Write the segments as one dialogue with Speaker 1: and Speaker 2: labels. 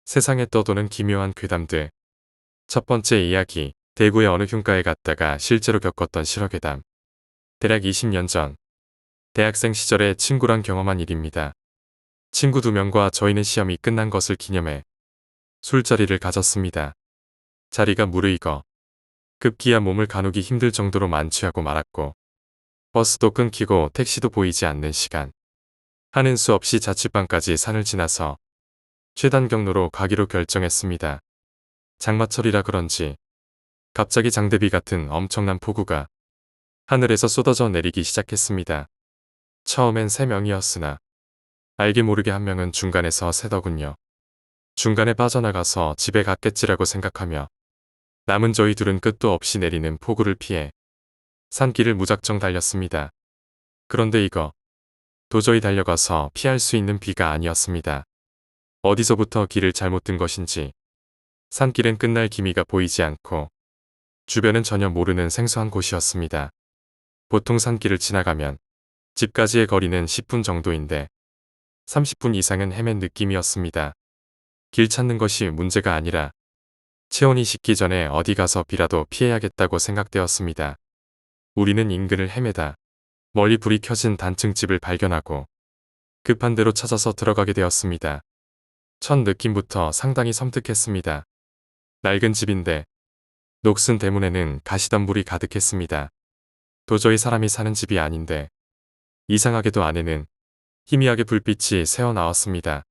Speaker 1: 세상에 떠도는 기묘한 괴담들. 첫 번째 이야기, 대구의 어느 흉가에 갔다가 실제로 겪었던 실화괴담. 대략 20년 전, 대학생 시절에 친구랑 경험한 일입니다. 친구 2명과 저희는 시험이 끝난 것을 기념해 술자리를 가졌습니다. 자리가 무르익어 급기야 몸을 가누기 힘들 정도로 만취하고 말았고, 버스도 끊기고 택시도 보이지 않는 시간. 하는 수 없이 자취방까지 산을 지나서 최단 경로로 가기로 결정했습니다. 장마철이라 그런지 갑자기 장대비 같은 엄청난 폭우가 하늘에서 쏟아져 내리기 시작했습니다. 처음엔 3명이었으나 알게 모르게 한 명은 중간에서 새더군요. 중간에 빠져나가서 집에 갔겠지라고 생각하며 남은 저희 둘은 끝도 없이 내리는 폭우를 피해 산길을 무작정 달렸습니다. 그런데 이거 도저히 달려가서 피할 수 있는 비가 아니었습니다. 어디서부터 길을 잘못 든 것인지 산길엔 끝날 기미가 보이지 않고 주변은 전혀 모르는 생소한 곳이었습니다. 보통 산길을 지나가면 집까지의 거리는 10분 정도인데 30분 이상은 헤맨 느낌이었습니다. 길 찾는 것이 문제가 아니라 체온이 식기 전에 어디 가서 비라도 피해야겠다고 생각되었습니다. 우리는 인근을 헤매다 멀리 불이 켜진 단층집을 발견하고 급한 대로 찾아서 들어가게 되었습니다. 첫 느낌부터 상당히 섬뜩했습니다. 낡은 집인데 녹슨 대문에는 가시덤불이 가득했습니다. 도저히 사람이 사는 집이 아닌데 이상하게도 안에는 희미하게 불빛이 새어나왔습니다.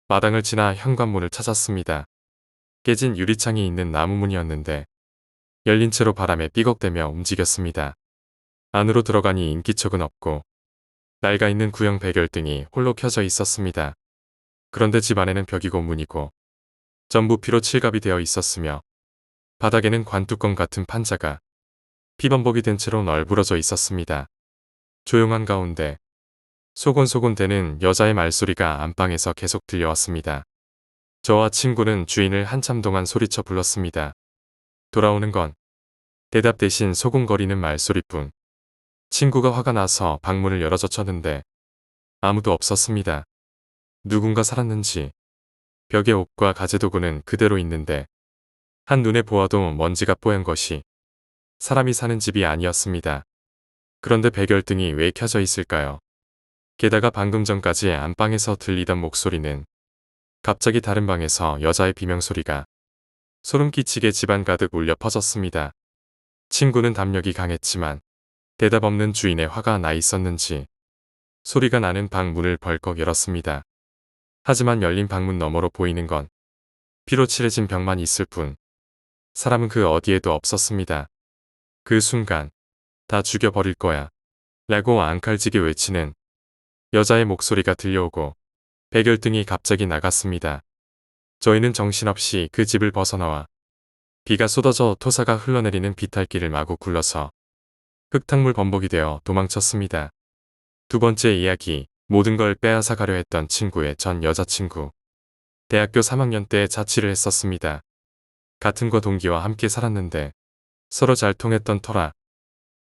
Speaker 1: 마당을 지나 현관문을 찾았습니다. 깨진 유리창이 있는 나무 문이었는데 열린 채로 바람에 삐걱대며 움직였습니다. 안으로 들어가니 인기척은 없고 낡아 있는 구형 백열등이 홀로 켜져 있었습니다. 그런데 집 안에는 벽이고 문이고 전부 피로 칠갑이 되어 있었으며 바닥에는 관뚜껑 같은 판자가 피범벅이 된 채로 널브러져 있었습니다. 조용한 가운데 소곤소곤 대는 여자의 말소리가 안방에서 계속 들려왔습니다. 저와 친구는 주인을 한참 동안 소리쳐 불렀습니다. 돌아오는 건 대답 대신 소곤거리는 말소리뿐. 친구가 화가 나서 방문을 열어젖혔는데 아무도 없었습니다. 누군가 살았는지 벽에 옷과 가재도구는 그대로 있는데 한눈에 보아도 먼지가 뽀얀 것이 사람이 사는 집이 아니었습니다. 그런데 백열등이 왜 켜져 있을까요? 게다가 방금 전까지 안방에서 들리던 목소리는 갑자기 다른 방에서 여자의 비명소리가 소름 끼치게 집안 가득 울려 퍼졌습니다. 친구는 담력이 강했지만 대답 없는 주인의 화가 나 있었는지 소리가 나는 방 문을 벌컥 열었습니다. 하지만 열린 방문 너머로 보이는 건 피로 칠해진 벽만 있을 뿐 사람은 그 어디에도 없었습니다. 그 순간 다 죽여버릴 거야 라고 앙칼지게 외치는 여자의 목소리가 들려오고 백열등이 갑자기 나갔습니다. 저희는 정신없이 그 집을 벗어나와 비가 쏟아져 토사가 흘러내리는 비탈길을 마구 굴러서 흙탕물 범벅이 되어 도망쳤습니다. 두 번째 이야기, 모든 걸 빼앗아 가려 했던 친구의 전 여자친구. 대학교 3학년 때 자취를 했었습니다. 같은 과 동기와 함께 살았는데 서로 잘 통했던 터라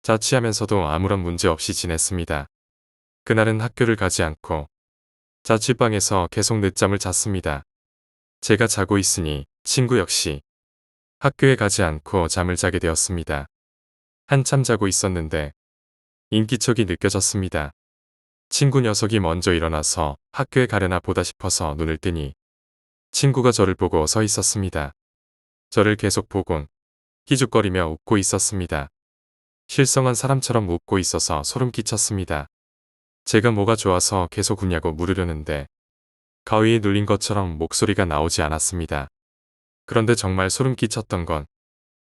Speaker 1: 자취하면서도 아무런 문제 없이 지냈습니다. 그날은 학교를 가지 않고 자취방에서 계속 늦잠을 잤습니다. 제가 자고 있으니 친구 역시 학교에 가지 않고 잠을 자게 되었습니다. 한참 자고 있었는데 인기척이 느껴졌습니다. 친구 녀석이 먼저 일어나서 학교에 가려나 보다 싶어서 눈을 뜨니 친구가 저를 보고 서 있었습니다. 저를 계속 보곤 희죽거리며 웃고 있었습니다. 실성한 사람처럼 웃고 있어서 소름 끼쳤습니다. 제가 뭐가 좋아서 계속 웃냐고 물으려는데 가위에 눌린 것처럼 목소리가 나오지 않았습니다. 그런데 정말 소름 끼쳤던 건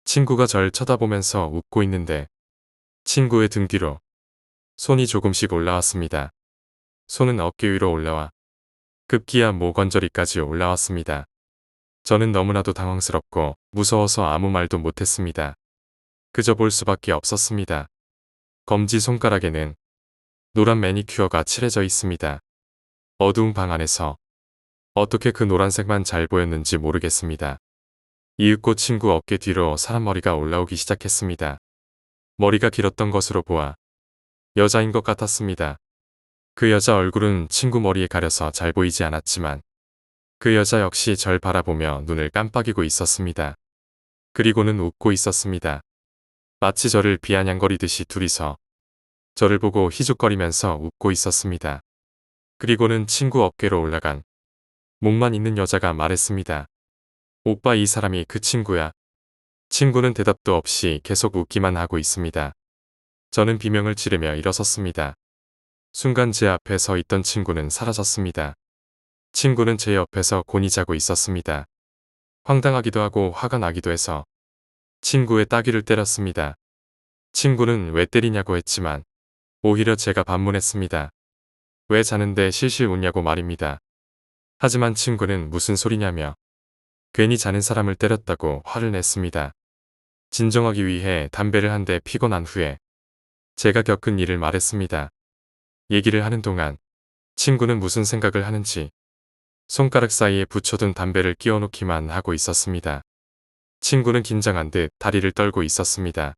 Speaker 1: 친구가 절 쳐다보면서 웃고 있는데 친구의 등 뒤로 손이 조금씩 올라왔습니다. 손은 어깨 위로 올라와 급기야 모건저리까지 올라왔습니다. 저는 너무나도 당황스럽고 무서워서 아무 말도 못했습니다. 그저 볼 수밖에 없었습니다. 검지 손가락에는 노란 매니큐어가 칠해져 있습니다. 어두운 방 안에서 어떻게 그 노란색만 잘 보였는지 모르겠습니다. 이윽고 친구 어깨 뒤로 사람 머리가 올라오기 시작했습니다. 머리가 길었던 것으로 보아 여자인 것 같았습니다. 그 여자 얼굴은 친구 머리에 가려서 잘 보이지 않았지만 그 여자 역시 절 바라보며 눈을 깜빡이고 있었습니다. 그리고는 웃고 있었습니다. 마치 저를 비아냥거리듯이 둘이서 저를 보고 희죽거리면서 웃고 있었습니다. 그리고는 친구 어깨로 올라간 목만 있는 여자가 말했습니다. 오빠, 이 사람이 그 친구야. 친구는 대답도 없이 계속 웃기만 하고 있습니다. 저는 비명을 지르며 일어섰습니다. 순간 제 앞에 서 있던 친구는 사라졌습니다. 친구는 제 옆에서 곤히 자고 있었습니다. 황당하기도 하고 화가 나기도 해서 친구의 따귀를 때렸습니다. 친구는 왜 때리냐고 했지만 오히려 제가 반문했습니다. 왜 자는데 실실 웃냐고 말입니다. 하지만 친구는 무슨 소리냐며 괜히 자는 사람을 때렸다고 화를 냈습니다. 진정하기 위해 담배를 한 대 피고 난 후에 제가 겪은 일을 말했습니다. 얘기를 하는 동안 친구는 무슨 생각을 하는지 손가락 사이에 붙여둔 담배를 끼워놓기만 하고 있었습니다. 친구는 긴장한 듯 다리를 떨고 있었습니다.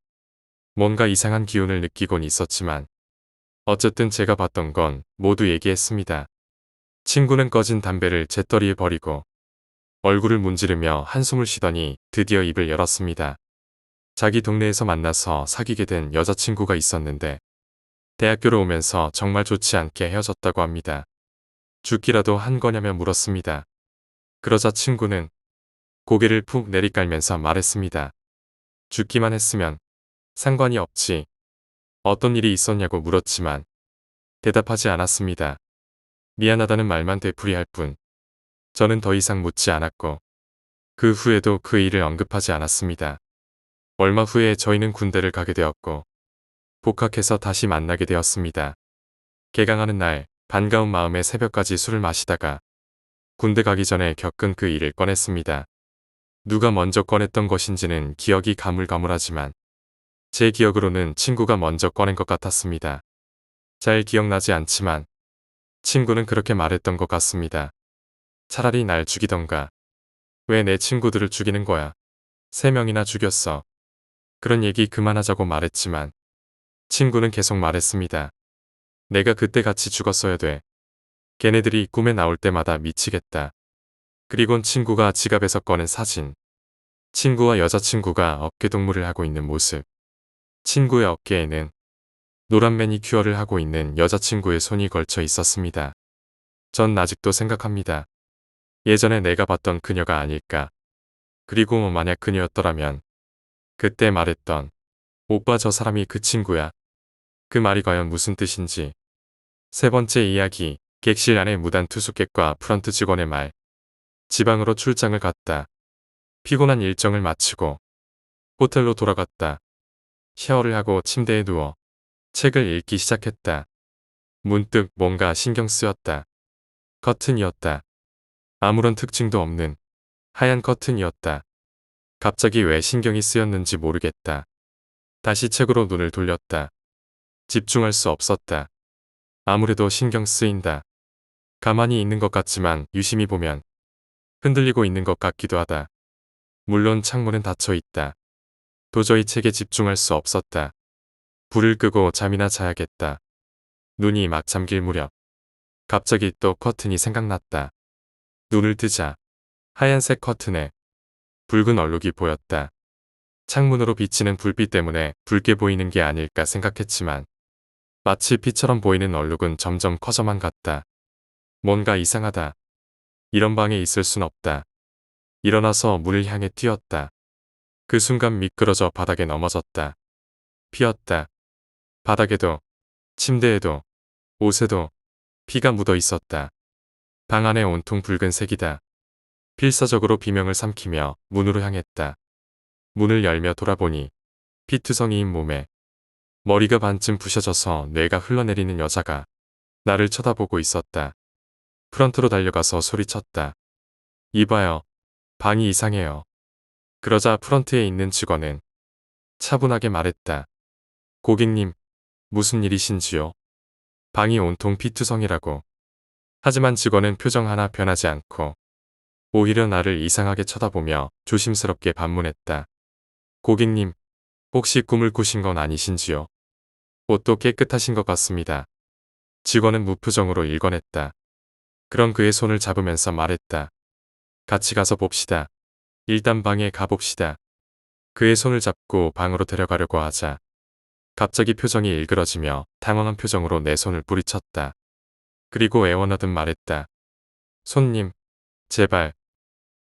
Speaker 1: 뭔가 이상한 기운을 느끼곤 있었지만 어쨌든 제가 봤던 건 모두 얘기했습니다. 친구는 꺼진 담배를 재떨이에 버리고 얼굴을 문지르며 한숨을 쉬더니 드디어 입을 열었습니다. 자기 동네에서 만나서 사귀게 된 여자친구가 있었는데 대학교로 오면서 정말 좋지 않게 헤어졌다고 합니다. 죽기라도 한 거냐며 물었습니다. 그러자 친구는 고개를 푹 내리깔면서 말했습니다. 죽기만 했으면 상관이 없지. 어떤 일이 있었냐고 물었지만 대답하지 않았습니다. 미안하다는 말만 되풀이할 뿐. 저는 더 이상 묻지 않았고 그 후에도 그 일을 언급하지 않았습니다. 얼마 후에 저희는 군대를 가게 되었고 복학해서 다시 만나게 되었습니다. 개강하는 날 반가운 마음에 새벽까지 술을 마시다가 군대 가기 전에 겪은 그 일을 꺼냈습니다. 누가 먼저 꺼냈던 것인지는 기억이 가물가물하지만 제 기억으로는 친구가 먼저 꺼낸 것 같았습니다. 잘 기억나지 않지만 친구는 그렇게 말했던 것 같습니다. 차라리 날 죽이던가. 왜 내 친구들을 죽이는 거야? 3명이나 죽였어. 그런 얘기 그만하자고 말했지만 친구는 계속 말했습니다. 내가 그때 같이 죽었어야 돼. 걔네들이 꿈에 나올 때마다 미치겠다. 그리곤 친구가 지갑에서 꺼낸 사진. 친구와 여자친구가 어깨동무를 하고 있는 모습. 친구의 어깨에는 노란 매니큐어를 하고 있는 여자친구의 손이 걸쳐 있었습니다. 전 아직도 생각합니다. 예전에 내가 봤던 그녀가 아닐까. 그리고 만약 그녀였더라면 그때 말했던 오빠, 저 사람이 그 친구야. 그 말이 과연 무슨 뜻인지. 세 번째 이야기. 객실 안의 무단 투숙객과 프런트 직원의 말. 지방으로 출장을 갔다. 피곤한 일정을 마치고 호텔로 돌아갔다. 샤워를 하고 침대에 누워 책을 읽기 시작했다. 문득 뭔가 신경 쓰였다. 커튼이었다. 아무런 특징도 없는 하얀 커튼이었다. 갑자기 왜 신경이 쓰였는지 모르겠다. 다시 책으로 눈을 돌렸다. 집중할 수 없었다. 아무래도 신경 쓰인다. 가만히 있는 것 같지만 유심히 보면 흔들리고 있는 것 같기도 하다. 물론 창문은 닫혀 있다. 도저히 책에 집중할 수 없었다. 불을 끄고 잠이나 자야겠다. 눈이 막 잠길 무렵 갑자기 또 커튼이 생각났다. 눈을 뜨자 하얀색 커튼에 붉은 얼룩이 보였다. 창문으로 비치는 불빛 때문에 붉게 보이는 게 아닐까 생각했지만 마치 피처럼 보이는 얼룩은 점점 커져만 갔다. 뭔가 이상하다. 이런 방에 있을 순 없다. 일어나서 문을 향해 뛰었다. 그 순간 미끄러져 바닥에 넘어졌다. 피었다. 바닥에도 침대에도 옷에도 피가 묻어 있었다. 방 안에 온통 붉은색이다. 필사적으로 비명을 삼키며 문으로 향했다. 문을 열며 돌아보니 피투성이인 몸에 머리가 반쯤 부셔져서 뇌가 흘러내리는 여자가 나를 쳐다보고 있었다. 프런트로 달려가서 소리쳤다. 이봐요. 방이 이상해요. 그러자 프런트에 있는 직원은 차분하게 말했다. 고객님, 무슨 일이신지요? 방이 온통 피투성이라고. 하지만 직원은 표정 하나 변하지 않고 오히려 나를 이상하게 쳐다보며 조심스럽게 반문했다. 고객님, 혹시 꿈을 꾸신 건 아니신지요? 옷도 깨끗하신 것 같습니다. 직원은 무표정으로 일관했다. 그런 그의 손을 잡으면서 말했다. 같이 가서 봅시다. 일단 방에 가봅시다. 그의 손을 잡고 방으로 데려가려고 하자 갑자기 표정이 일그러지며 당황한 표정으로 내 손을 뿌리쳤다. 그리고 애원하듯 말했다. 손님, 제발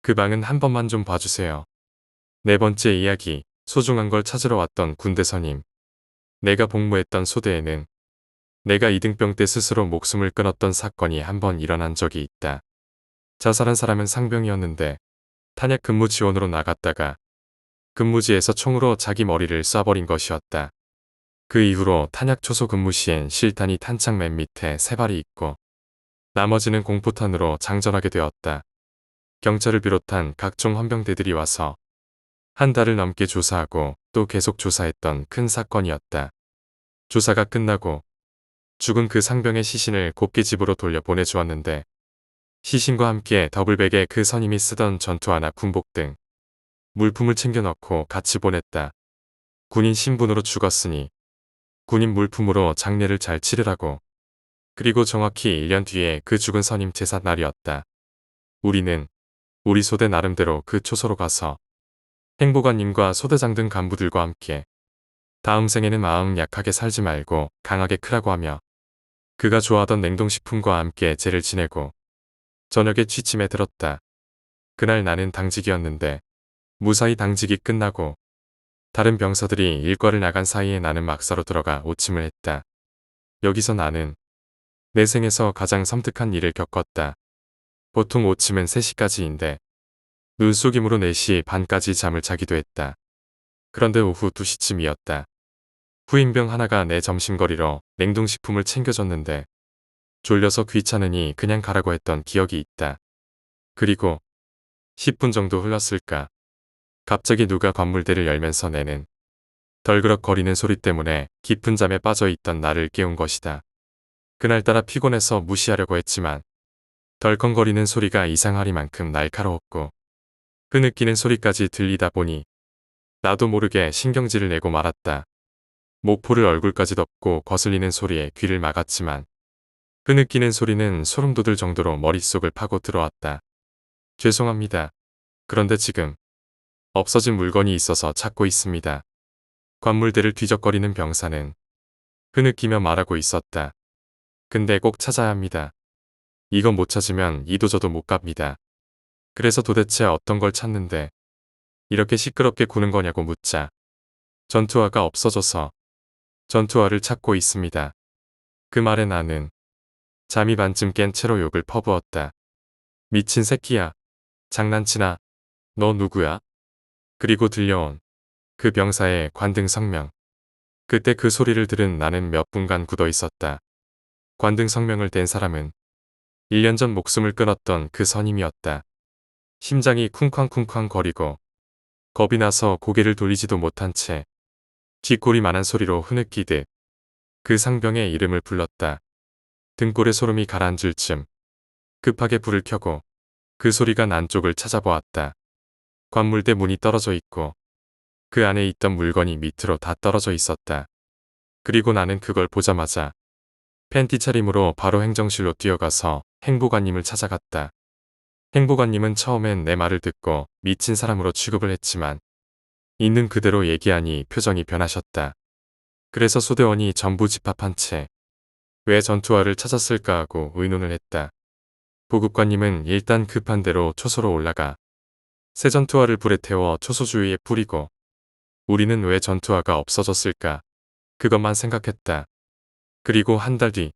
Speaker 1: 그 방은 한 번만 좀 봐주세요. 네 번째 이야기, 소중한 걸 찾으러 왔던 군대 선임. 내가 복무했던 소대에는 내가 이등병 때 스스로 목숨을 끊었던 사건이 한 번 일어난 적이 있다. 자살한 사람은 상병이었는데 탄약 근무 지원으로 나갔다가 근무지에서 총으로 자기 머리를 쏴버린 것이었다. 그 이후로 탄약 초소 근무 시엔 실탄이 탄창 맨 밑에 3발이 있고 나머지는 공포탄으로 장전하게 되었다. 경찰을 비롯한 각종 헌병대들이 와서 한 달을 넘게 조사하고 또 계속 조사했던 큰 사건이었다. 조사가 끝나고 죽은 그 상병의 시신을 곱게 집으로 돌려 보내주었는데 시신과 함께 더블백에 그 선임이 쓰던 전투화나 군복 등 물품을 챙겨 넣고 같이 보냈다. 군인 신분으로 죽었으니 군인 물품으로 장례를 잘 치르라고. 그리고 정확히 1년 뒤에 그 죽은 선임 제사 날이었다. 우리는 우리 소대 나름대로 그 초소로 가서 행보관님과 소대장 등 간부들과 함께 다음 생에는 마음 약하게 살지 말고 강하게 크라고 하며 그가 좋아하던 냉동식품과 함께 제를 지내고 저녁에 취침에 들었다. 그날 나는 당직이었는데 무사히 당직이 끝나고 다른 병사들이 일과를 나간 사이에 나는 막사로 들어가 오침을 했다. 여기서 나는 내 생에서 가장 섬뜩한 일을 겪었다. 보통 오침은 3시까지인데 눈속임으로 4시 반까지 잠을 자기도 했다. 그런데 오후 2시쯤이었다. 후임병 하나가 내 점심거리로 냉동식품을 챙겨줬는데 졸려서 귀찮으니 그냥 가라고 했던 기억이 있다. 그리고 10분 정도 흘렀을까. 갑자기 누가 관물대를 열면서 내는 덜그럭거리는 소리 때문에 깊은 잠에 빠져 있던 나를 깨운 것이다. 그날따라 피곤해서 무시하려고 했지만 덜컹거리는 소리가 이상하리만큼 날카로웠고 흐느끼는 소리까지 들리다 보니 나도 모르게 신경질을 내고 말았다. 목포를 얼굴까지 덮고 거슬리는 소리에 귀를 막았지만 흐느끼는 소리는 소름 돋을 정도로 머릿속을 파고 들어왔다. 죄송합니다. 그런데 지금 없어진 물건이 있어서 찾고 있습니다. 관물대를 뒤적거리는 병사는 흐느끼며 말하고 있었다. 근데 꼭 찾아야 합니다. 이건 못 찾으면 이도저도 못 갑니다. 그래서 도대체 어떤 걸 찾는데 이렇게 시끄럽게 구는 거냐고 묻자 전투화가 없어져서 전투화를 찾고 있습니다. 그 말에 나는 잠이 반쯤 깬 채로 욕을 퍼부었다. 미친 새끼야. 장난치나. 너 누구야? 그리고 들려온 그 병사의 관등 성명. 그때 그 소리를 들은 나는 몇 분간 굳어 있었다. 관등 성명을 댄 사람은 1년 전 목숨을 끊었던 그 선임이었다. 심장이 쿵쾅쿵쾅 거리고 겁이 나서 고개를 돌리지도 못한 채 쥐꼬리만한 소리로 흐느끼듯 그 상병의 이름을 불렀다. 등골에 소름이 가라앉을 쯤 급하게 불을 켜고 그 소리가 난 쪽을 찾아보았다. 관물대 문이 떨어져 있고 그 안에 있던 물건이 밑으로 다 떨어져 있었다. 그리고 나는 그걸 보자마자 팬티 차림으로 바로 행정실로 뛰어가서 행보관님을 찾아갔다. 행보관님은 처음엔 내 말을 듣고 미친 사람으로 취급을 했지만 있는 그대로 얘기하니 표정이 변하셨다. 그래서 소대원이 전부 집합한 채 왜 전투화를 찾았을까 하고 의논을 했다. 보급관님은 일단 급한 대로 초소로 올라가 새 전투화를 불에 태워 초소 주위에 뿌리고 우리는 왜 전투화가 없어졌을까 그것만 생각했다. 그리고 한 달 뒤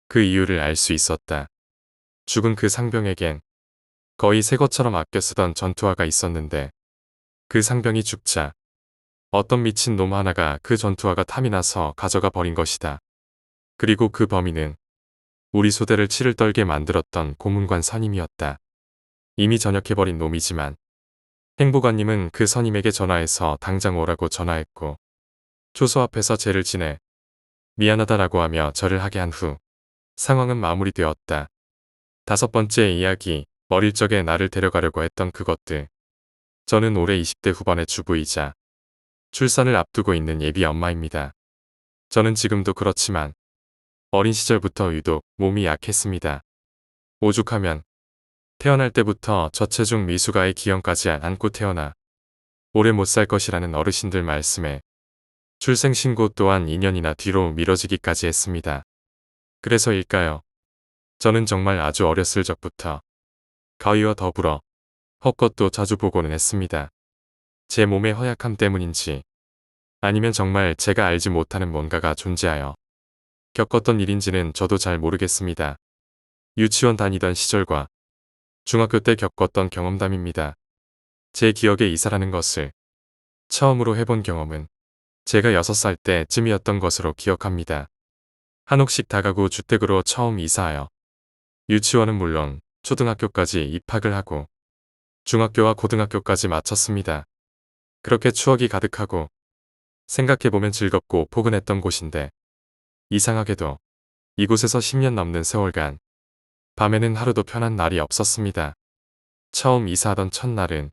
Speaker 1: 그 이유를 알 수 있었다. 죽은 그 상병에겐 거의 새 것처럼 아껴 쓰던 전투화가 있었는데 그 상병이 죽자 어떤 미친 놈 하나가 그 전투화가 탐이 나서 가져가 버린 것이다. 그리고 그 범인은 우리 소대를 치를 떨게 만들었던 고문관 선임이었다. 이미 전역해버린 놈이지만 행보관님은 그 선임에게 전화해서 당장 오라고 전화했고 초소 앞에서 제를 지내 미안하다라고 하며 절을 하게 한 후 상황은 마무리되었다. 5번째 이야기, 어릴 적에 나를 데려가려고 했던 그것들. 저는 올해 20대 후반의 주부이자 출산을 앞두고 있는 예비 엄마입니다. 저는 지금도 그렇지만 어린 시절부터 유독 몸이 약했습니다. 오죽하면 태어날 때부터 저체중 미숙아의 기형까지 안고 태어나 오래 못 살 것이라는 어르신들 말씀에 출생신고 또한 2년이나 뒤로 미뤄지기까지 했습니다. 그래서일까요? 저는 정말 아주 어렸을 적부터 가위와 더불어 헛것도 자주 보고는 했습니다. 제 몸의 허약함 때문인지 아니면 정말 제가 알지 못하는 뭔가가 존재하여 겪었던 일인지는 저도 잘 모르겠습니다. 유치원 다니던 시절과 중학교 때 겪었던 경험담입니다. 제 기억에 이사라는 것을 처음으로 해본 경험은 제가 6살 때쯤이었던 것으로 기억합니다. 한옥식 다가구 주택으로 처음 이사하여 유치원은 물론 초등학교까지 입학을 하고 중학교와 고등학교까지 마쳤습니다. 그렇게 추억이 가득하고 생각해보면 즐겁고 포근했던 곳인데 이상하게도 이곳에서 10년 넘는 세월간 밤에는 하루도 편한 날이 없었습니다. 처음 이사하던 첫날은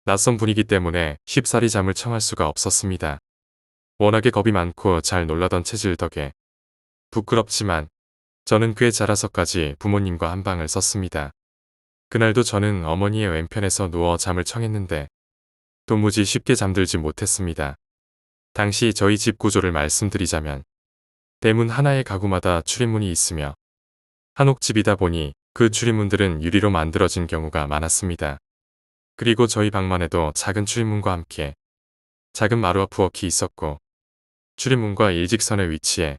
Speaker 1: 낯선 분위기 때문에 쉽사리 잠을 청할 수가 없었습니다. 워낙에 겁이 많고 잘 놀라던 체질 덕에 부끄럽지만 저는 꽤 자라서까지 부모님과 한 방을 썼습니다. 그날도 저는 어머니의 왼편에서 누워 잠을 청했는데 도무지 쉽게 잠들지 못했습니다. 당시 저희 집 구조를 말씀드리자면 대문 하나의 가구마다 출입문이 있으며 한옥집이다 보니 그 출입문들은 유리로 만들어진 경우가 많았습니다. 그리고 저희 방만 해도 작은 출입문과 함께 작은 마루와 부엌이 있었고 출입문과 일직선의 위치에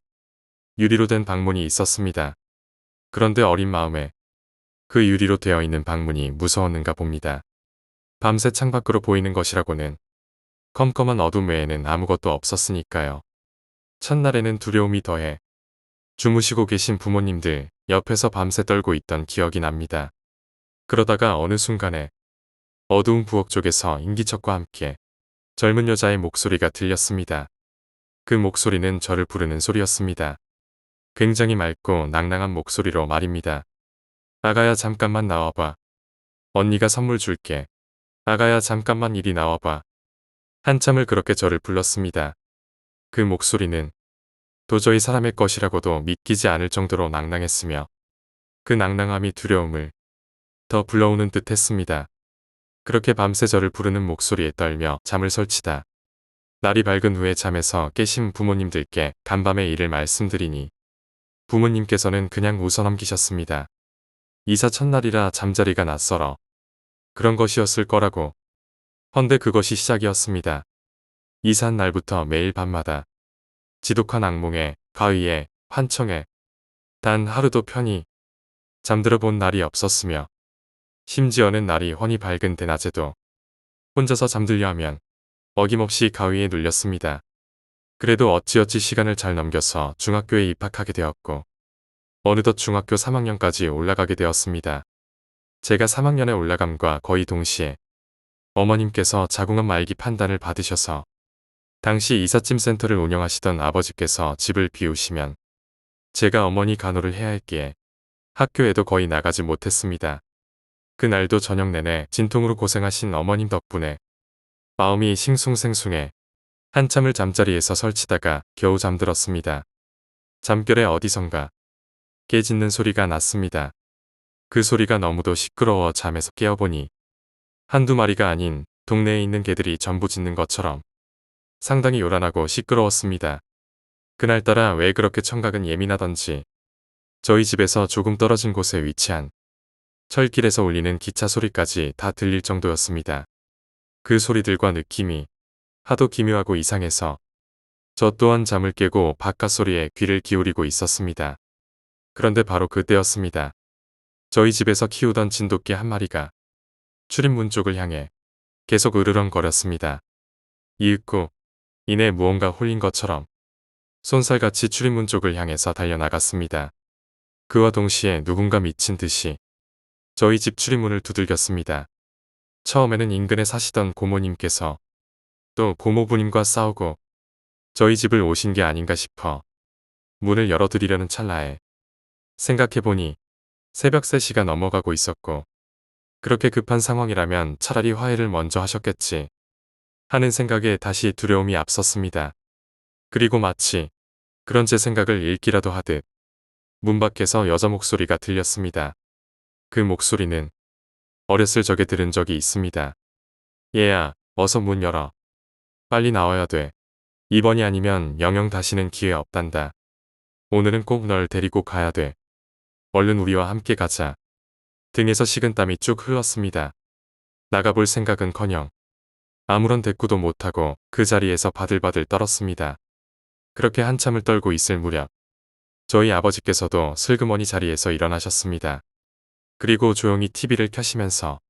Speaker 1: 유리로 된 방문이 있었습니다. 그런데 어린 마음에 그 유리로 되어 있는 방문이 무서웠는가 봅니다. 밤새 창밖으로 보이는 것이라고는 컴컴한 어둠 외에는 아무것도 없었으니까요. 첫날에는 두려움이 더해 주무시고 계신 부모님들 옆에서 밤새 떨고 있던 기억이 납니다. 그러다가 어느 순간에 어두운 부엌 쪽에서 인기척과 함께 젊은 여자의 목소리가 들렸습니다. 그 목소리는 저를 부르는 소리였습니다. 굉장히 맑고 낭낭한 목소리로 말입니다. 아가야 잠깐만 나와봐. 언니가 선물 줄게. 아가야 잠깐만 이리 나와봐. 한참을 그렇게 저를 불렀습니다. 그 목소리는 도저히 사람의 것이라고도 믿기지 않을 정도로 낭낭했으며 그 낭낭함이 두려움을 더 불러오는 듯 했습니다. 그렇게 밤새 저를 부르는 목소리에 떨며 잠을 설치다 날이 밝은 후에 잠에서 깨신 부모님들께 간밤의 일을 말씀드리니 부모님께서는 그냥 웃어넘기셨습니다. 이사 첫날이라 잠자리가 낯설어 그런 것이었을 거라고. 헌데 그것이 시작이었습니다. 이사한 날부터 매일 밤마다 지독한 악몽에 가위에 환청에 단 하루도 편히 잠들어 본 날이 없었으며 심지어는 날이 훤히 밝은 대낮에도 혼자서 잠들려 하면 어김없이 가위에 눌렸습니다. 그래도 어찌어찌 시간을 잘 넘겨서 중학교에 입학하게 되었고 어느덧 중학교 3학년까지 올라가게 되었습니다. 제가 3학년에 올라감과 거의 동시에 어머님께서 자궁암 말기 판단을 받으셔서 당시 이삿짐 센터를 운영하시던 아버지께서 집을 비우시면 제가 어머니 간호를 해야 했기에 학교에도 거의 나가지 못했습니다. 그날도 저녁 내내 진통으로 고생하신 어머님 덕분에 마음이 싱숭생숭해 한참을 잠자리에서 설치다가 겨우 잠들었습니다. 잠결에 어디선가 개 짖는 소리가 났습니다. 그 소리가 너무도 시끄러워 잠에서 깨어보니 한두 마리가 아닌 동네에 있는 개들이 전부 짖는 것처럼 상당히 요란하고 시끄러웠습니다. 그날따라 왜 그렇게 청각은 예민하던지 저희 집에서 조금 떨어진 곳에 위치한 철길에서 울리는 기차 소리까지 다 들릴 정도였습니다. 그 소리들과 느낌이 하도 기묘하고 이상해서 저 또한 잠을 깨고 바깥 소리에 귀를 기울이고 있었습니다. 그런데 바로 그때였습니다. 저희 집에서 키우던 진돗개 한 마리가 출입문 쪽을 향해 계속 으르렁거렸습니다. 이윽고 이내 무언가 홀린 것처럼 쏜살같이 출입문 쪽을 향해서 달려나갔습니다. 그와 동시에 누군가 미친 듯이 저희 집 출입문을 두들겼습니다. 처음에는 인근에 사시던 고모님께서 또 고모부님과 싸우고 저희 집을 오신 게 아닌가 싶어 문을 열어드리려는 찰나에 생각해보니 새벽 3시가 넘어가고 있었고 그렇게 급한 상황이라면 차라리 화해를 먼저 하셨겠지 하는 생각에 다시 두려움이 앞섰습니다. 그리고 마치 그런 제 생각을 읽기라도 하듯 문 밖에서 여자 목소리가 들렸습니다. 그 목소리는 어렸을 적에 들은 적이 있습니다. 얘야, 어서 문 열어. 빨리 나와야 돼. 이번이 아니면 영영 다시는 기회 없단다. 오늘은 꼭 널 데리고 가야 돼. 얼른 우리와 함께 가자. 등에서 식은땀이 쭉 흘렀습니다. 나가볼 생각은커녕 아무런 대꾸도 못하고 그 자리에서 바들바들 떨었습니다. 그렇게 한참을 떨고 있을 무렵 저희 아버지께서도 슬그머니 자리에서 일어나셨습니다. 그리고 조용히 TV를 켜시면서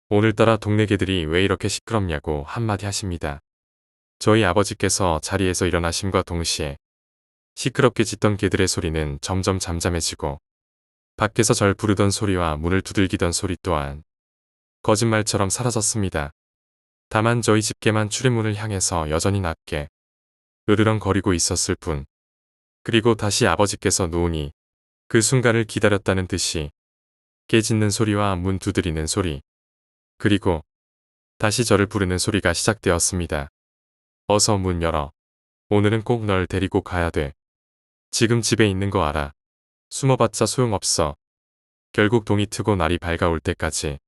Speaker 1: 오늘따라 동네 개들이 왜 이렇게 시끄럽냐고 한마디 하십니다. 저희 아버지께서 자리에서 일어나심과 동시에 시끄럽게 짖던 개들의 소리는 점점 잠잠해지고 밖에서 절 부르던 소리와 문을 두들기던 소리 또한 거짓말처럼 사라졌습니다. 다만 저희 집개만 출입문을 향해서 여전히 낮게 으르렁거리고 있었을 뿐. 그리고 다시 아버지께서 누우니 그 순간을 기다렸다는 듯이 개 짖는 소리와 문 두드리는 소리, 그리고 다시 저를 부르는 소리가 시작되었습니다. 어서 문 열어. 오늘은 꼭 널 데리고 가야 돼. 지금 집에 있는 거 알아. 숨어봤자 소용없어. 결국 동이 트고 날이 밝아올 때까지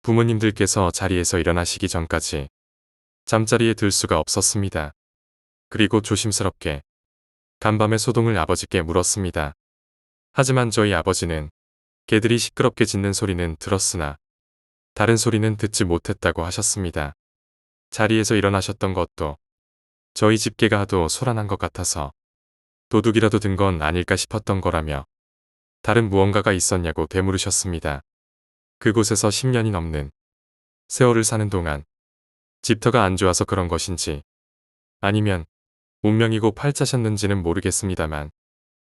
Speaker 1: 부모님들께서 자리에서 일어나시기 전까지 잠자리에 들 수가 없었습니다. 그리고 조심스럽게 간밤에 소동을 아버지께 물었습니다. 하지만 저희 아버지는 개들이 시끄럽게 짖는 소리는 들었으나 다른 소리는 듣지 못했다고 하셨습니다. 자리에서 일어나셨던 것도 저희 집 개가 하도 소란한 것 같아서 도둑이라도 든 건 아닐까 싶었던 거라며 다른 무언가가 있었냐고 되물으셨습니다. 그곳에서 10년이 넘는 세월을 사는 동안 집터가 안 좋아서 그런 것인지 아니면 운명이고 팔자셨는지는 모르겠습니다만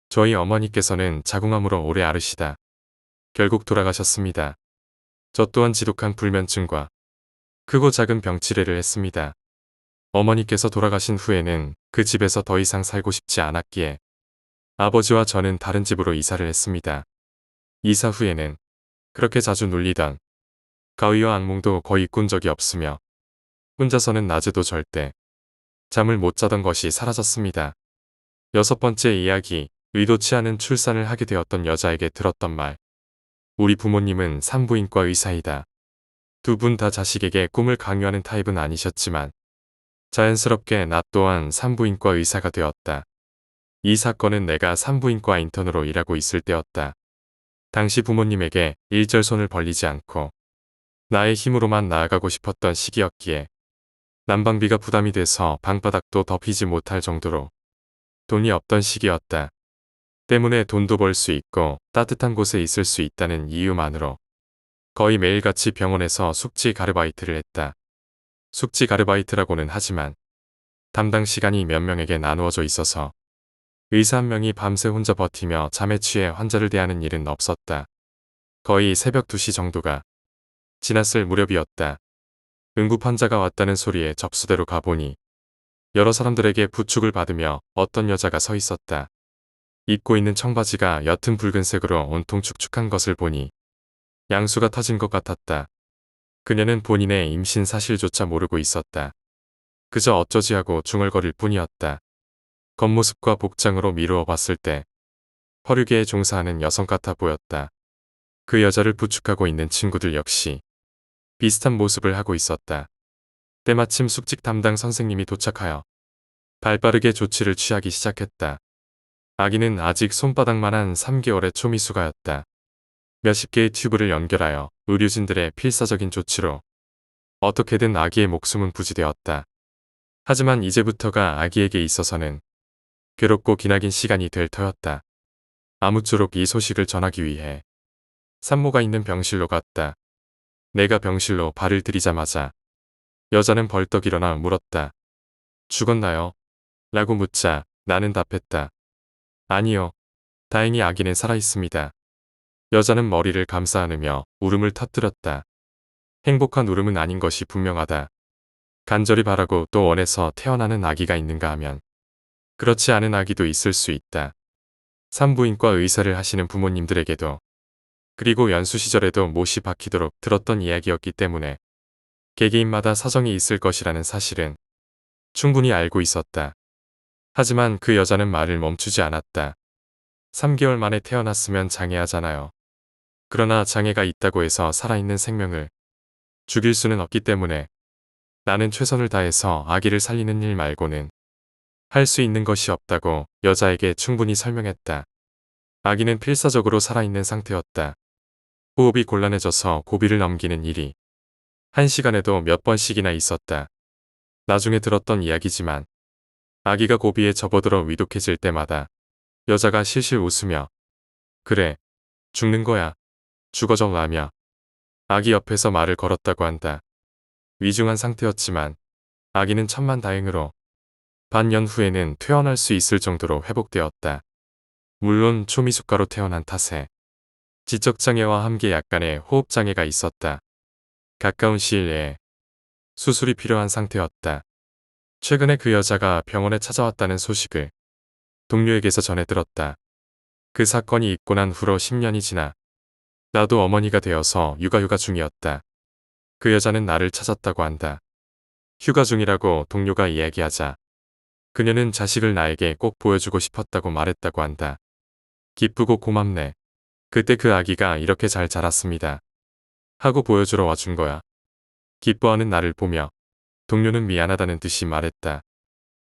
Speaker 1: 저희 어머니께서는 자궁암으로 오래 앓으시다 결국 돌아가셨습니다. 저 또한 지독한 불면증과 크고 작은 병치레를 했습니다. 어머니께서 돌아가신 후에는 그 집에서 더 이상 살고 싶지 않았기에 아버지와 저는 다른 집으로 이사를 했습니다. 이사 후에는 그렇게 자주 눌리던 가위와 악몽도 거의 꾼 적이 없으며 혼자서는 낮에도 절대 잠을 못 자던 것이 사라졌습니다. 6번째 이야기, 의도치 않은 출산을 하게 되었던 여자에게 들었던 말. 우리 부모님은 산부인과 의사이다. 두 분 다 자식에게 꿈을 강요하는 타입은 아니셨지만 자연스럽게 나 또한 산부인과 의사가 되었다. 이 사건은 내가 산부인과 인턴으로 일하고 있을 때였다. 당시 부모님에게 일절 손을 벌리지 않고 나의 힘으로만 나아가고 싶었던 시기였기에 난방비가 부담이 돼서 방바닥도 덮이지 못할 정도로 돈이 없던 시기였다. 때문에 돈도 벌 수 있고 따뜻한 곳에 있을 수 있다는 이유만으로 거의 매일같이 병원에서 숙지 가르바이트를 했다. 숙지 가르바이트라고는 하지만 담당 시간이 몇 명에게 나누어져 있어서 의사 한 명이 밤새 혼자 버티며 잠에 취해 환자를 대하는 일은 없었다. 거의 새벽 2시 정도가 지났을 무렵이었다. 응급 환자가 왔다는 소리에 접수대로 가보니 여러 사람들에게 부축을 받으며 어떤 여자가 서 있었다. 입고 있는 청바지가 옅은 붉은색으로 온통 축축한 것을 보니 양수가 터진 것 같았다. 그녀는 본인의 임신 사실조차 모르고 있었다. 그저 어쩌지 하고 중얼거릴 뿐이었다. 겉모습과 복장으로 미루어 봤을 때 퍼류계에 종사하는 여성 같아 보였다. 그 여자를 부축하고 있는 친구들 역시 비슷한 모습을 하고 있었다. 때마침 숙직 담당 선생님이 도착하여 발빠르게 조치를 취하기 시작했다. 아기는 아직 손바닥만한 3개월의 초미수가였다. 몇십 개의 튜브를 연결하여 의료진들의 필사적인 조치로 어떻게든 아기의 목숨은 부지되었다. 하지만 이제부터가 아기에게 있어서는 괴롭고 기나긴 시간이 될 터였다. 아무쪼록 이 소식을 전하기 위해 산모가 있는 병실로 갔다. 내가 병실로 발을 들이자마자 여자는 벌떡 일어나 물었다. 죽었나요? 라고 묻자 나는 답했다. 아니요. 다행히 아기는 살아있습니다. 여자는 머리를 감싸 안으며 울음을 터뜨렸다. 행복한 울음은 아닌 것이 분명하다. 간절히 바라고 또 원해서 태어나는 아기가 있는가 하면 그렇지 않은 아기도 있을 수 있다. 산부인과 의사를 하시는 부모님들에게도 그리고 연수 시절에도 못이 박히도록 들었던 이야기였기 때문에 개개인마다 사정이 있을 것이라는 사실은 충분히 알고 있었다. 하지만 그 여자는 말을 멈추지 않았다. 3개월 만에 태어났으면 장애하잖아요. 그러나 장애가 있다고 해서 살아있는 생명을 죽일 수는 없기 때문에 나는 최선을 다해서 아기를 살리는 일 말고는 할 수 있는 것이 없다고 여자에게 충분히 설명했다. 아기는 필사적으로 살아있는 상태였다. 호흡이 곤란해져서 고비를 넘기는 일이 1시간에도 몇 번씩이나 있었다. 나중에 들었던 이야기지만 아기가 고비에 접어들어 위독해질 때마다 여자가 실실 웃으며 그래, 죽는 거야. 죽어줘 라며 아기 옆에서 말을 걸었다고 한다. 위중한 상태였지만 아기는 천만다행으로 반년 후에는 퇴원할 수 있을 정도로 회복되었다. 물론 초미숙가로 태어난 탓에 지적장애와 함께 약간의 호흡장애가 있었다. 가까운 시일 내에 수술이 필요한 상태였다. 최근에 그 여자가 병원에 찾아왔다는 소식을 동료에게서 전해 들었다. 그 사건이 있고 난 후로 10년이 지나 나도 어머니가 되어서 육아휴가 중이었다. 그 여자는 나를 찾았다고 한다. 휴가 중이라고 동료가 이야기하자 그녀는 자식을 나에게 꼭 보여주고 싶었다고 말했다고 한다. 기쁘고 고맙네. 그때 그 아기가 이렇게 잘 자랐습니다. 하고 보여주러 와준 거야. 기뻐하는 나를 보며 동료는 미안하다는 듯이 말했다.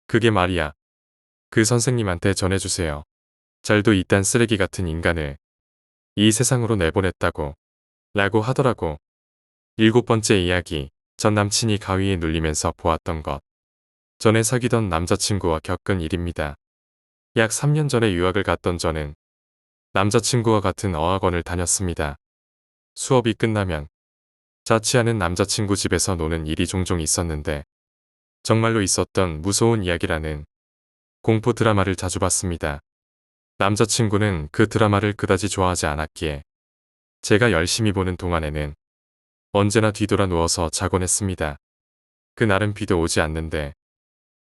Speaker 1: 그게 말이야. 그 선생님한테 전해주세요. 잘도 이딴 쓰레기 같은 인간을 이 세상으로 내보냈다고 라고 하더라고. 7번째 이야기. 전 남친이 가위에 눌리면서 보았던 것. 전에 사귀던 남자친구와 겪은 일입니다. 약 3년 전에 유학을 갔던 저는 남자친구와 같은 어학원을 다녔습니다. 수업이 끝나면 자취하는 남자친구 집에서 노는 일이 종종 있었는데 정말로 있었던 무서운 이야기라는 공포 드라마를 자주 봤습니다. 남자친구는 그 드라마를 그다지 좋아하지 않았기에 제가 열심히 보는 동안에는 언제나 뒤돌아 누워서 자곤 했습니다. 그날은 비도 오지 않는데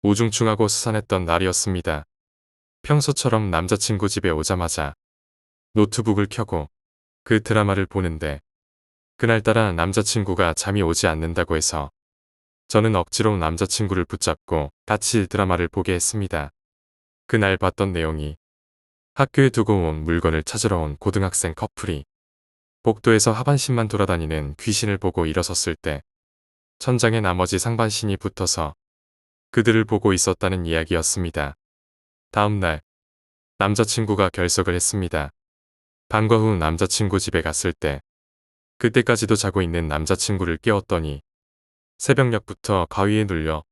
Speaker 1: 우중충하고 스산했던 날이었습니다. 평소처럼 남자친구 집에 오자마자 노트북을 켜고 그 드라마를 보는데 그날따라 남자친구가 잠이 오지 않는다고 해서 저는 억지로 남자친구를 붙잡고 같이 드라마를 보게 했습니다. 그날 봤던 내용이 학교에 두고 온 물건을 찾으러 온 고등학생 커플이 복도에서 하반신만 돌아다니는 귀신을 보고 일어섰을 때 천장에 나머지 상반신이 붙어서 그들을 보고 있었다는 이야기였습니다. 다음 날 남자친구가 결석을 했습니다. 방과 후 남자친구 집에 갔을 때 그때까지도 자고 있는 남자친구를 깨웠더니 새벽녘부터 가위에 눌려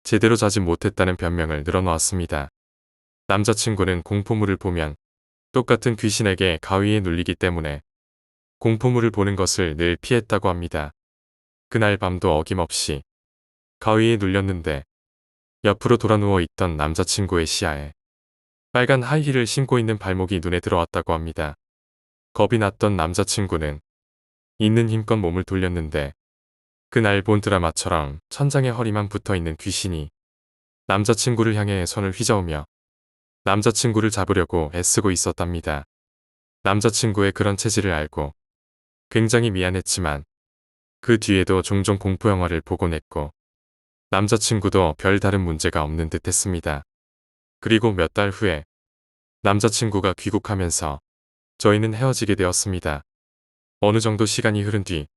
Speaker 1: 제대로 자지 못했다는 변명을 늘어놓았습니다. 남자친구는 공포물을 보면 똑같은 귀신에게 가위에 눌리기 때문에 공포물을 보는 것을 늘 피했다고 합니다. 그날 밤도 어김없이 가위에 눌렸는데 옆으로 돌아 누워 있던 남자친구의 시야에 빨간 하이힐을 신고 있는 발목이 눈에 들어왔다고 합니다. 겁이 났던 남자친구는 있는 힘껏 몸을 돌렸는데 그날 본 드라마처럼 천장에 허리만 붙어있는 귀신이 남자친구를 향해 손을 휘저으며 남자친구를 잡으려고 애쓰고 있었답니다. 남자친구의 그런 체질을 알고 굉장히 미안했지만 그 뒤에도 종종 공포영화를 보곤 했고 남자친구도 별다른 문제가 없는 듯 했습니다. 그리고 몇 달 후에 남자친구가 귀국하면서 저희는 헤어지게 되었습니다. 어느 정도 시간이 흐른 뒤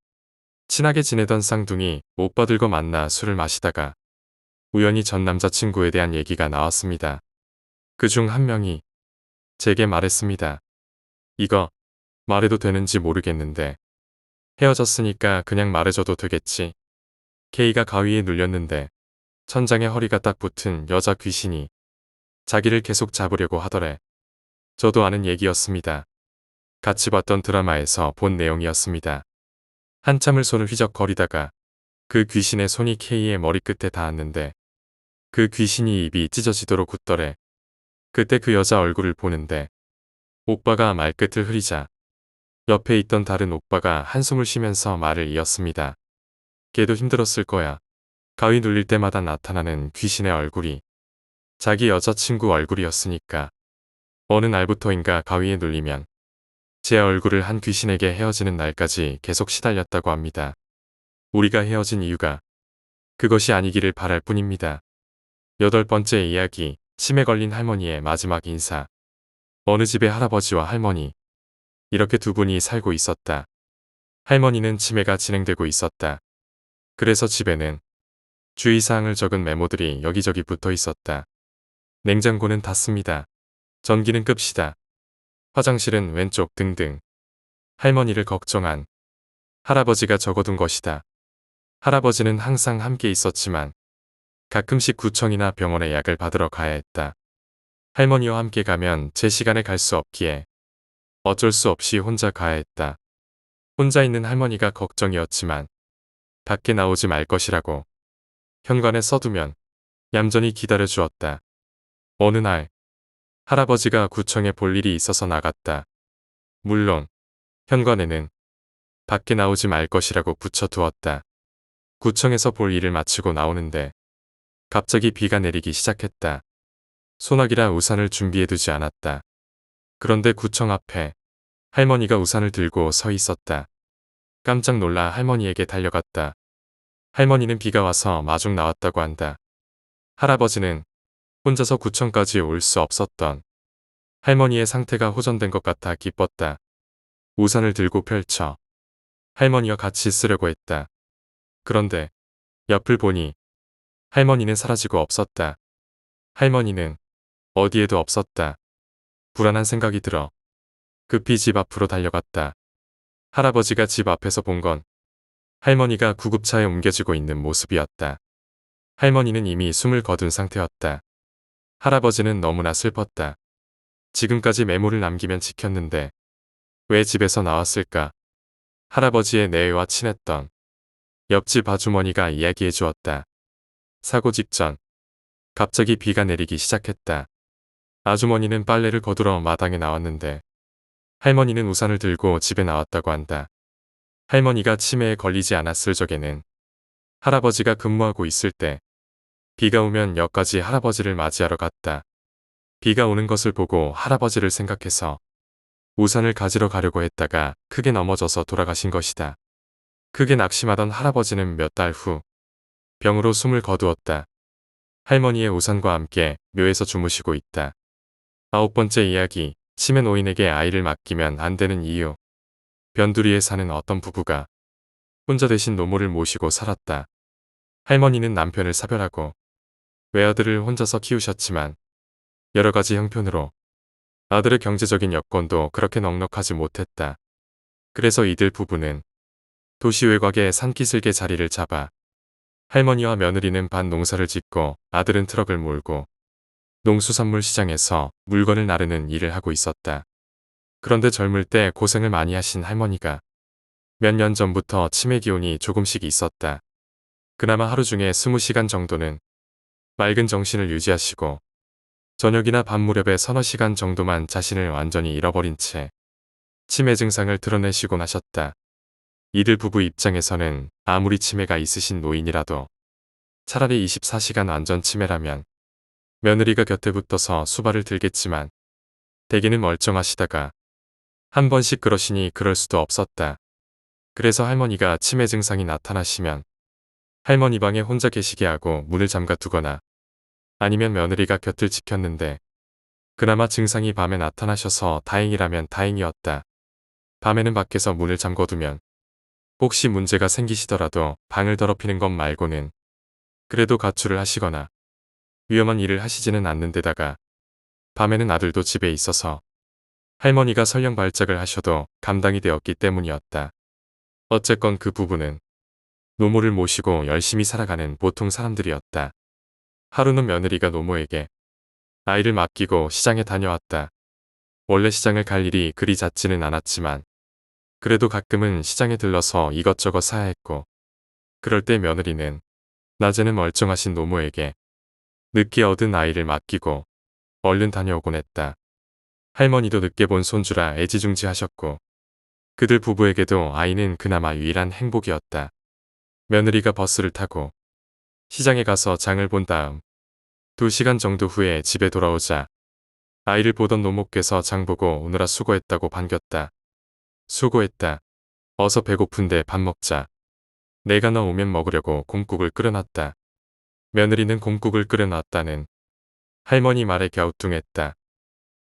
Speaker 1: 친하게 지내던 쌍둥이 오빠들과 만나 술을 마시다가 우연히 전 남자친구에 대한 얘기가 나왔습니다. 그중 한 명이 제게 말했습니다. 이거 말해도 되는지 모르겠는데 헤어졌으니까 그냥 말해줘도 되겠지. K가 가위에 눌렸는데 천장에 허리가 딱 붙은 여자 귀신이 자기를 계속 잡으려고 하더래. 저도 아는 얘기였습니다. 같이 봤던 드라마에서 본 내용이었습니다. 한참을 손을 휘적거리다가 그 귀신의 손이 K의 머리끝에 닿았는데 그 귀신이 입이 찢어지도록 웃더래. 그때 그 여자 얼굴을 보는데 오빠가 말끝을 흐리자 옆에 있던 다른 오빠가 한숨을 쉬면서 말을 이었습니다. 걔도 힘들었을 거야. 가위 눌릴 때마다 나타나는 귀신의 얼굴이 자기 여자친구 얼굴이었으니까 어느 날부터인가 가위에 눌리면 제 얼굴을 한 귀신에게 헤어지는 날까지 계속 시달렸다고 합니다. 우리가 헤어진 이유가 그것이 아니기를 바랄 뿐입니다. 8번째 이야기. 치매 걸린 할머니의 마지막 인사. 어느 집의 할아버지와 할머니. 이렇게 두 분이 살고 있었다. 할머니는 치매가 진행되고 있었다. 그래서 집에는 주의사항을 적은 메모들이 여기저기 붙어 있었다. 냉장고는 닫습니다. 전기는 끕시다. 화장실은 왼쪽 등등. 할머니를 걱정한 할아버지가 적어둔 것이다. 할아버지는 항상 함께 있었지만 가끔씩 구청이나 병원에 약을 받으러 가야 했다. 할머니와 함께 가면 제 시간에 갈 수 없기에 어쩔 수 없이 혼자 가야 했다. 혼자 있는 할머니가 걱정이었지만 밖에 나오지 말 것이라고 현관에 써두면 얌전히 기다려 주었다. 어느 날 할아버지가 구청에 볼 일이 있어서 나갔다. 물론 현관에는 밖에 나오지 말 것이라고 붙여두었다. 구청에서 볼 일을 마치고 나오는데 갑자기 비가 내리기 시작했다. 소나기라 우산을 준비해두지 않았다. 그런데 구청 앞에 할머니가 우산을 들고 서 있었다. 깜짝 놀라 할머니에게 달려갔다. 할머니는 비가 와서 마중 나왔다고 한다. 할아버지는 혼자서 구청까지 올 수 없었던 할머니의 상태가 호전된 것 같아 기뻤다. 우산을 들고 펼쳐 할머니와 같이 쓰려고 했다. 그런데 옆을 보니 할머니는 사라지고 없었다. 할머니는 어디에도 없었다. 불안한 생각이 들어 급히 집 앞으로 달려갔다. 할아버지가 집 앞에서 본 건 할머니가 구급차에 옮겨지고 있는 모습이었다. 할머니는 이미 숨을 거둔 상태였다. 할아버지는 너무나 슬펐다. 지금까지 메모를 남기면 지켰는데 왜 집에서 나왔을까? 할아버지의 내외와 친했던 옆집 아주머니가 이야기해 주었다. 사고 직전 갑자기 비가 내리기 시작했다. 아주머니는 빨래를 거두러 마당에 나왔는데 할머니는 우산을 들고 집에 나왔다고 한다. 할머니가 치매에 걸리지 않았을 적에는 할아버지가 근무하고 있을 때 비가 오면 역까지 할아버지를 맞이하러 갔다. 비가 오는 것을 보고 할아버지를 생각해서 우산을 가지러 가려고 했다가 크게 넘어져서 돌아가신 것이다. 크게 낙심하던 할아버지는 몇 달 후 병으로 숨을 거두었다. 할머니의 우산과 함께 묘에서 주무시고 있다. 9번째 이야기, 치매 노인에게 아이를 맡기면 안 되는 이유. 변두리에 사는 어떤 부부가 혼자 대신 노모를 모시고 살았다. 할머니는 남편을 사별하고 외아들을 혼자서 키우셨지만 여러 가지 형편으로 아들의 경제적인 여건도 그렇게 넉넉하지 못했다. 그래서 이들 부부는 도시 외곽에 산기슭에 자리를 잡아 할머니와 며느리는 반 농사를 짓고 아들은 트럭을 몰고 농수산물 시장에서 물건을 나르는 일을 하고 있었다. 그런데 젊을 때 고생을 많이 하신 할머니가 몇 년 전부터 치매 기운이 조금씩 있었다. 그나마 하루 중에 20시간 정도는 맑은 정신을 유지하시고 저녁이나 밤 무렵에 서너 시간 정도만 자신을 완전히 잃어버린 채 치매 증상을 드러내시곤 하셨다. 이들 부부 입장에서는 아무리 치매가 있으신 노인이라도 차라리 24시간 완전 치매라면 며느리가 곁에 붙어서 수발을 들겠지만 대개는 멀쩡하시다가 한 번씩 그러시니 그럴 수도 없었다. 그래서 할머니가 치매 증상이 나타나시면 할머니 방에 혼자 계시게 하고 문을 잠가 두거나 아니면 며느리가 곁을 지켰는데 그나마 증상이 밤에 나타나셔서 다행이라면 다행이었다. 밤에는 밖에서 문을 잠궈두면 혹시 문제가 생기시더라도 방을 더럽히는 것 말고는 그래도 가출을 하시거나 위험한 일을 하시지는 않는 데다가 밤에는 아들도 집에 있어서 할머니가 설령 발작을 하셔도 감당이 되었기 때문이었다. 어쨌건 그 부부는 노모를 모시고 열심히 살아가는 보통 사람들이었다. 하루는 며느리가 노모에게 아이를 맡기고 시장에 다녀왔다. 원래 시장을 갈 일이 그리 잦지는 않았지만 그래도 가끔은 시장에 들러서 이것저것 사야 했고 그럴 때 며느리는 낮에는 멀쩡하신 노모에게 늦게 얻은 아이를 맡기고 얼른 다녀오곤 했다. 할머니도 늦게 본 손주라 애지중지하셨고 그들 부부에게도 아이는 그나마 유일한 행복이었다. 며느리가 버스를 타고 시장에 가서 장을 본 다음 2시간 정도 후에 집에 돌아오자 아이를 보던 노모께서 장 보고 오느라 수고했다고 반겼다. 수고했다. 어서 배고픈데 밥 먹자. 내가 너 오면 먹으려고 곰국을 끓여놨다. 며느리는 곰국을 끓여놨다는 할머니 말에 갸우뚱했다.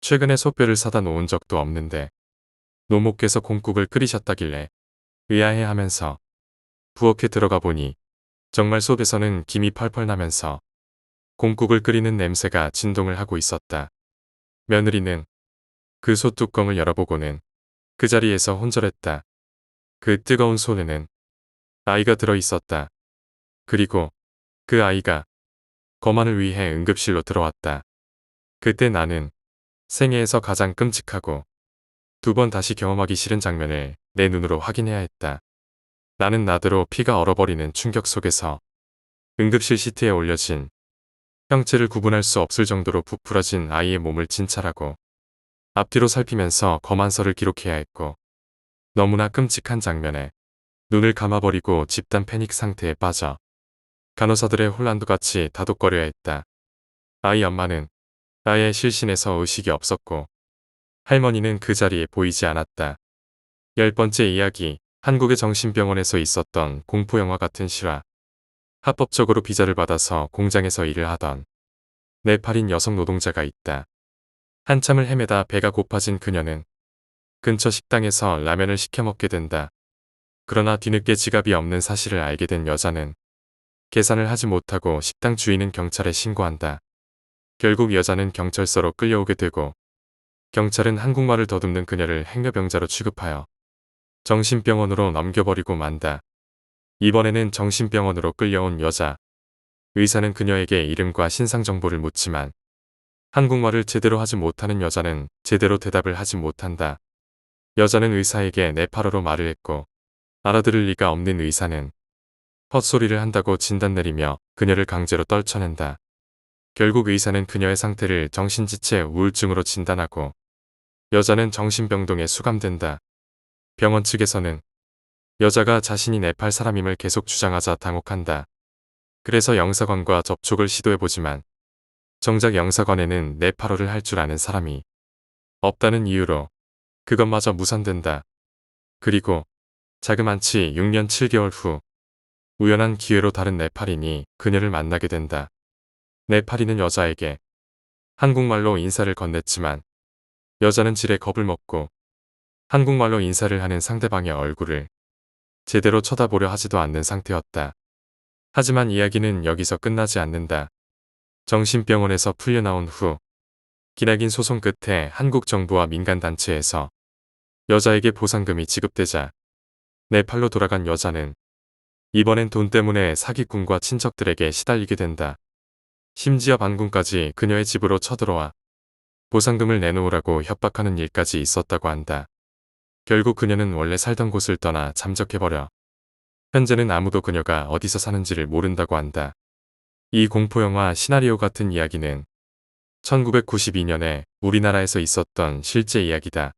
Speaker 1: 최근에 소뼈를 사다 놓은 적도 없는데 노모께서 콩국을 끓이셨다길래 의아해하면서 부엌에 들어가 보니 정말 솥에서는 김이 펄펄 나면서 콩국을 끓이는 냄새가 진동을 하고 있었다. 며느리는 그 솥 뚜껑을 열어보고는 그 자리에서 혼절했다. 그 뜨거운 손에는 아이가 들어 있었다. 그리고 그 아이가 거만을 위해 응급실로 들어왔다. 그때 나는 생애에서 가장 끔찍하고 두 번 다시 경험하기 싫은 장면을 내 눈으로 확인해야 했다. 나는 나더러 피가 얼어버리는 충격 속에서 응급실 시트에 올려진 형체를 구분할 수 없을 정도로 부풀어진 아이의 몸을 진찰하고 앞뒤로 살피면서 검안서를 기록해야 했고 너무나 끔찍한 장면에 눈을 감아버리고 집단 패닉 상태에 빠져 간호사들의 혼란도 같이 다독거려야 했다. 아이 엄마는 아예 실신에서 의식이 없었고 할머니는 그 자리에 보이지 않았다. 10번째 이야기. 한국의 정신병원에서 있었던 공포영화 같은 실화. 합법적으로 비자를 받아서 공장에서 일을 하던 네팔인 여성 노동자가 있다. 한참을 헤매다 배가 고파진 그녀는 근처 식당에서 라면을 시켜 먹게 된다. 그러나 뒤늦게 지갑이 없는 사실을 알게 된 여자는 계산을 하지 못하고 식당 주인은 경찰에 신고한다. 결국 여자는 경찰서로 끌려오게 되고 경찰은 한국말을 더듬는 그녀를 행여병자로 취급하여 정신병원으로 넘겨버리고 만다. 이번에는 정신병원으로 끌려온 여자. 의사는 그녀에게 이름과 신상 정보를 묻지만 한국말을 제대로 하지 못하는 여자는 제대로 대답을 하지 못한다. 여자는 의사에게 네팔어로 말을 했고 알아들을 리가 없는 의사는 헛소리를 한다고 진단 내리며 그녀를 강제로 떨쳐낸다. 결국 의사는 그녀의 상태를 정신지체 우울증으로 진단하고 여자는 정신병동에 수감된다. 병원 측에서는 여자가 자신이 네팔 사람임을 계속 주장하자 당혹한다. 그래서 영사관과 접촉을 시도해보지만 정작 영사관에는 네팔어를 할 줄 아는 사람이 없다는 이유로 그것마저 무산된다. 그리고 자그만치 6년 7개월 후 우연한 기회로 다른 네팔인이 그녀를 만나게 된다. 네팔인은 여자에게 한국말로 인사를 건넸지만 여자는 지레 겁을 먹고 한국말로 인사를 하는 상대방의 얼굴을 제대로 쳐다보려 하지도 않는 상태였다. 하지만 이야기는 여기서 끝나지 않는다. 정신병원에서 풀려나온 후 기나긴 소송 끝에 한국 정부와 민간단체에서 여자에게 보상금이 지급되자 네팔로 돌아간 여자는 이번엔 돈 때문에 사기꾼과 친척들에게 시달리게 된다. 심지어 반군까지 그녀의 집으로 쳐들어와 보상금을 내놓으라고 협박하는 일까지 있었다고 한다. 결국 그녀는 원래 살던 곳을 떠나 잠적해버려 현재는 아무도 그녀가 어디서 사는지를 모른다고 한다. 이 공포영화 시나리오 같은 이야기는 1992년에 우리나라에서 있었던 실제 이야기다.